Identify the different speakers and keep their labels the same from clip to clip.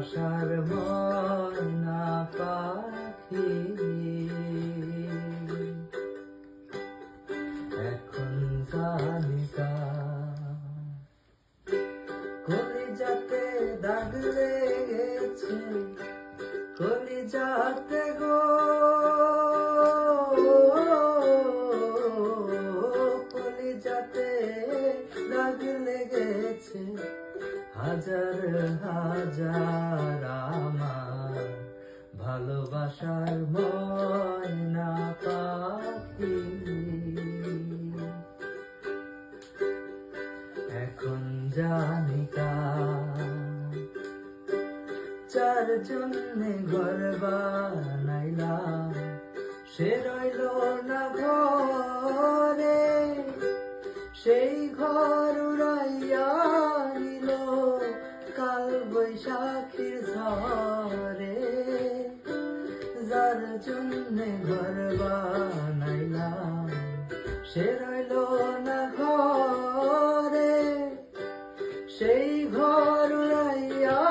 Speaker 1: ভালোবাসার ময়না পাখি এখন জানিকা কলিজাতে দাগ লেগেছে, কলিজাতে গো কলিজাতে দাগ লেগেছে, হাজার হাজার আমার ভালোবাসার ময়না পাখি এখন জানিকা চারজনে ঘর বানাইলাম, সে রইল না ঘরে, সেই ঘর উড়াইয়া নিল কাল বৈশাখীর ঝড়ে। যার জন্যে ঘর বানাইলাম সে রইল না ঘরে, সেই ঘর উড়াইয়া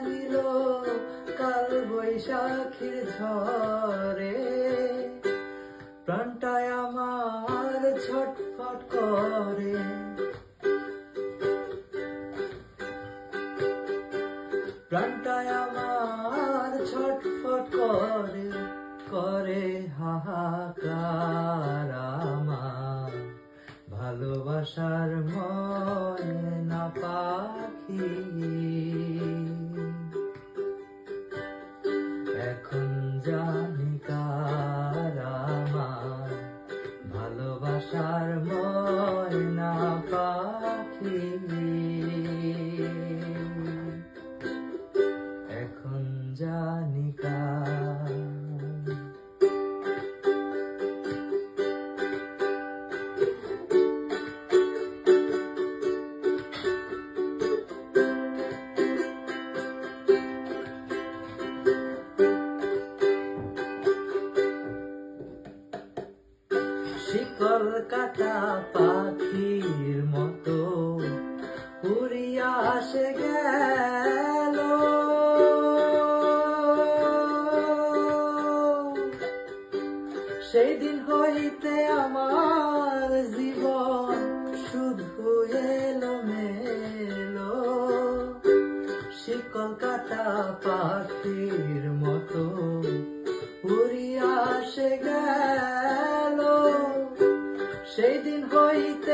Speaker 1: নিল কাল বৈশাখীর ঝড়ে। প্রাণটায় আমার ছটফট করে, প্রাণটায় আমার ছটফট করে, করে হাহাকার আমার ভালোবাসার ময়না পাখি এখন জানিকার আমার ভালোবাসার ময়না পাখি এখন জানিকা। শিকল কাটা পাখির মতো উড়িয়া আসে গেল, সেই দিন হইতে আমার জীবন শুধু এলোমেলো। শিকল কাটা পাখির মতো উড়িয়া আসে গেল, সেই দিন হইতে